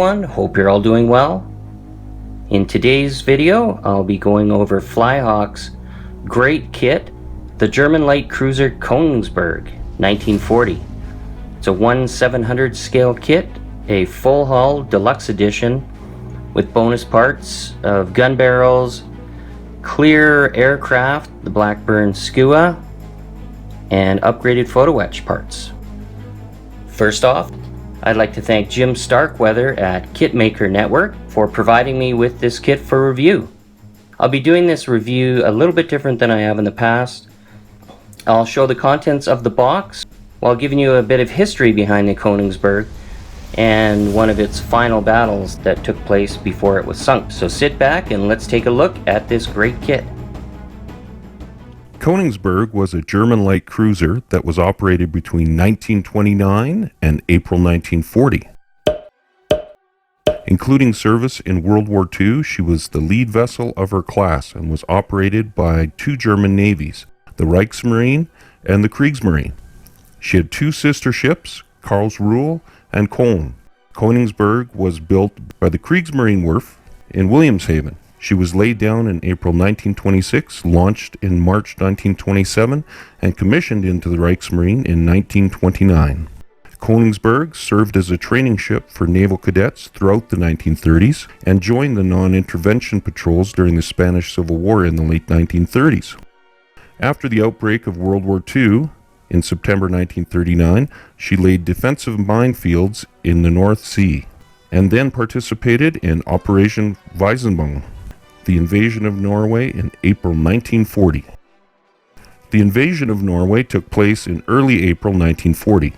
everyone, hope you're all doing well. In today's video, I'll be going over FLYHALK's great kit, the German light cruiser Konigsberg 1940. It's a 1/700 scale kit, a full hull deluxe edition with bonus parts of gun barrels, clear aircraft, the Blackburn skua, and upgraded photo etch parts. First off, I'd like to thank Jim Starkweather at KITMAKER Network for providing me with this kit for review. I'll be doing this review a little bit different than I have in the past. I'll show the contents of the box while giving you a bit of history behind the Konigsberg and one of its final battles that took place before it was sunk. So sit back and let's take a look at this great kit. Königsberg was a German light cruiser that was operated between 1929 and April 1940. Including service in World War II, she was the lead vessel of her class and was operated by two German navies, the Reichsmarine and the Kriegsmarine. She had two sister ships, Karlsruhe and Köln. Königsberg was built by the Kriegsmarine Werft in Wilhelmshaven. She was laid down in April 1926, launched in March 1927, and commissioned into the Reichsmarine in 1929. Königsberg served as a training ship for naval cadets throughout the 1930s and joined the non-intervention patrols during the Spanish Civil War in the late 1930s. After the outbreak of World War II, in September 1939, she laid defensive minefields in the North Sea and then participated in Operation Weissenbung, the invasion of Norway in April 1940. The invasion of Norway took place in early April 1940.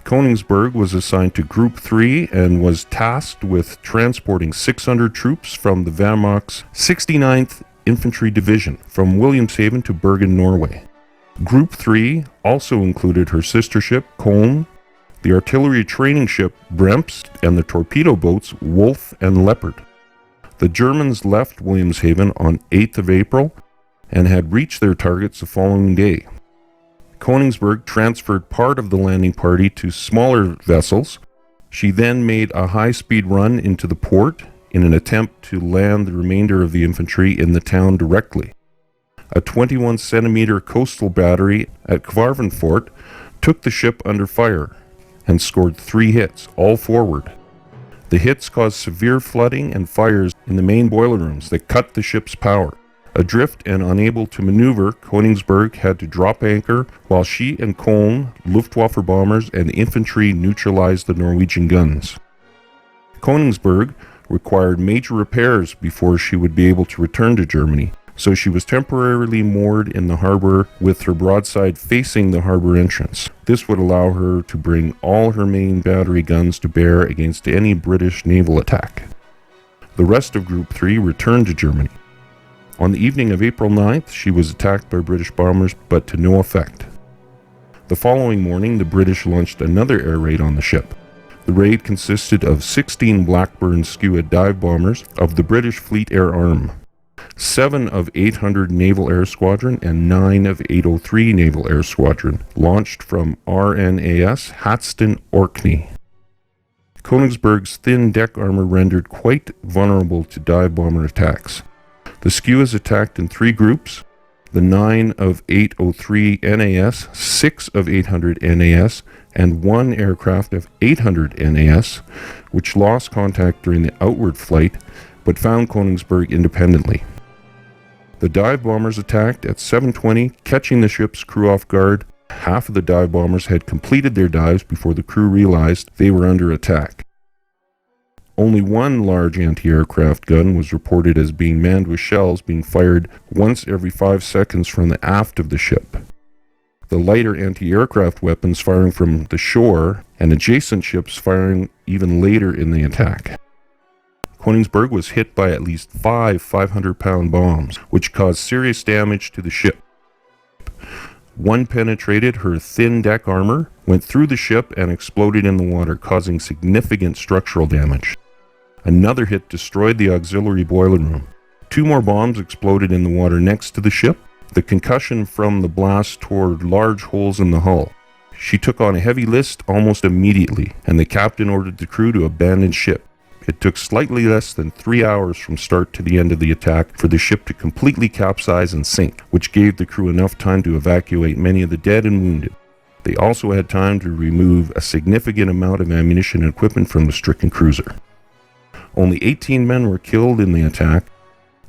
Königsberg was assigned to Group 3 and was tasked with transporting 600 troops from the Wehrmacht's 69th Infantry Division from Wilhelmshaven to Bergen, Norway. Group 3 also included her sister ship, Köln, the artillery training ship, Bremst, and the torpedo boats, Wolf and Leopard. The Germans left Wilhelmshaven on 8th of April and had reached their targets the following day. Königsberg transferred part of the landing party to smaller vessels. She then made a high-speed run into the port in an attempt to land the remainder of the infantry in the town directly. A 21-centimeter coastal battery at Kvarvenfort took the ship under fire and scored 3 hits, all forward. The hits caused severe flooding and fires in the main boiler rooms that cut the ship's power. Adrift and unable to maneuver, Königsberg had to drop anchor while she and Köln, Luftwaffe bombers, and infantry neutralized the Norwegian guns. Königsberg required major repairs before she would be able to return to Germany, so she was temporarily moored in the harbor with her broadside facing the harbor entrance. This would allow her to bring all her main battery guns to bear against any British naval attack. The rest of Group 3 returned to Germany. On the evening of April 9th, she was attacked by British bombers, but to no effect. The following morning, the British launched another air raid on the ship. The raid consisted of 16 Blackburn skua dive bombers of the British Fleet Air Arm, 7 of 800 Naval Air Squadron and 9 of 803 Naval Air Squadron, launched from RNAS Hatston Orkney. Königsberg's thin deck armor rendered quite vulnerable to dive bomber attacks. The skuas attacked in 3 groups, the 9 of 803 NAS, 6 of 800 NAS, and 1 aircraft of 800 NAS, which lost contact during the outward flight, but found Königsberg independently. The dive bombers attacked at 7:20, catching the ship's crew off guard. Half of the dive bombers had completed their dives before the crew realized they were under attack. Only 1 large anti-aircraft gun was reported as being manned with shells being fired once every 5 seconds from the aft of the ship. The lighter anti-aircraft weapons firing from the shore and adjacent ships firing even later in the attack. Königsberg was hit by at least 5 500-pound bombs, which caused serious damage to the ship. 1 penetrated her thin deck armor, went through the ship, and exploded in the water, causing significant structural damage. Another hit destroyed the auxiliary boiler room. 2 more bombs exploded in the water next to the ship. The concussion from the blast tore large holes in the hull. She took on a heavy list almost immediately, and the captain ordered the crew to abandon ship. It took slightly less than 3 hours from start to the end of the attack for the ship to completely capsize and sink, which gave the crew enough time to evacuate many of the dead and wounded. They also had time to remove a significant amount of ammunition and equipment from the stricken cruiser. Only 18 men were killed in the attack.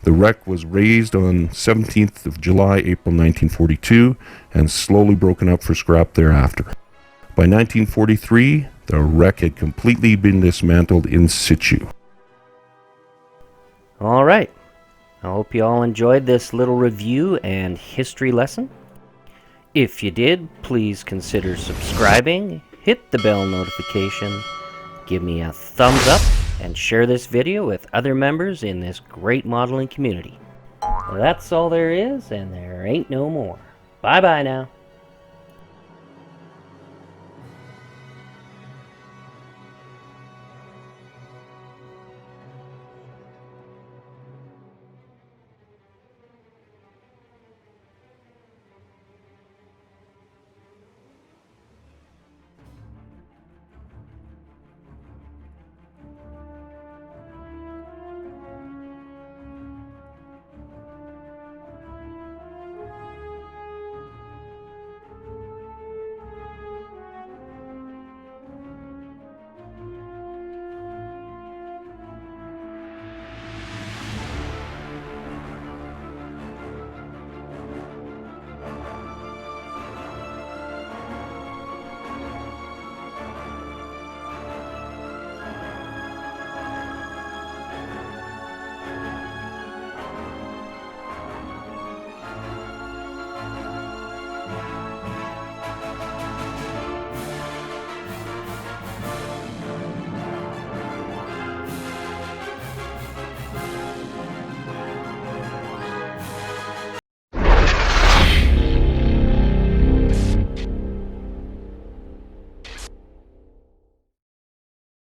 The wreck was raised on 17th of July, April 1942, and slowly broken up for scrap thereafter. By 1943, the wreck had completely been dismantled in situ. All right. I hope you all enjoyed this little review and history lesson. If you did, please consider subscribing, hit the bell notification, give me a thumbs up, and share this video with other members in this great modeling community. Well, that's all there is, and there ain't no more. Bye-bye now.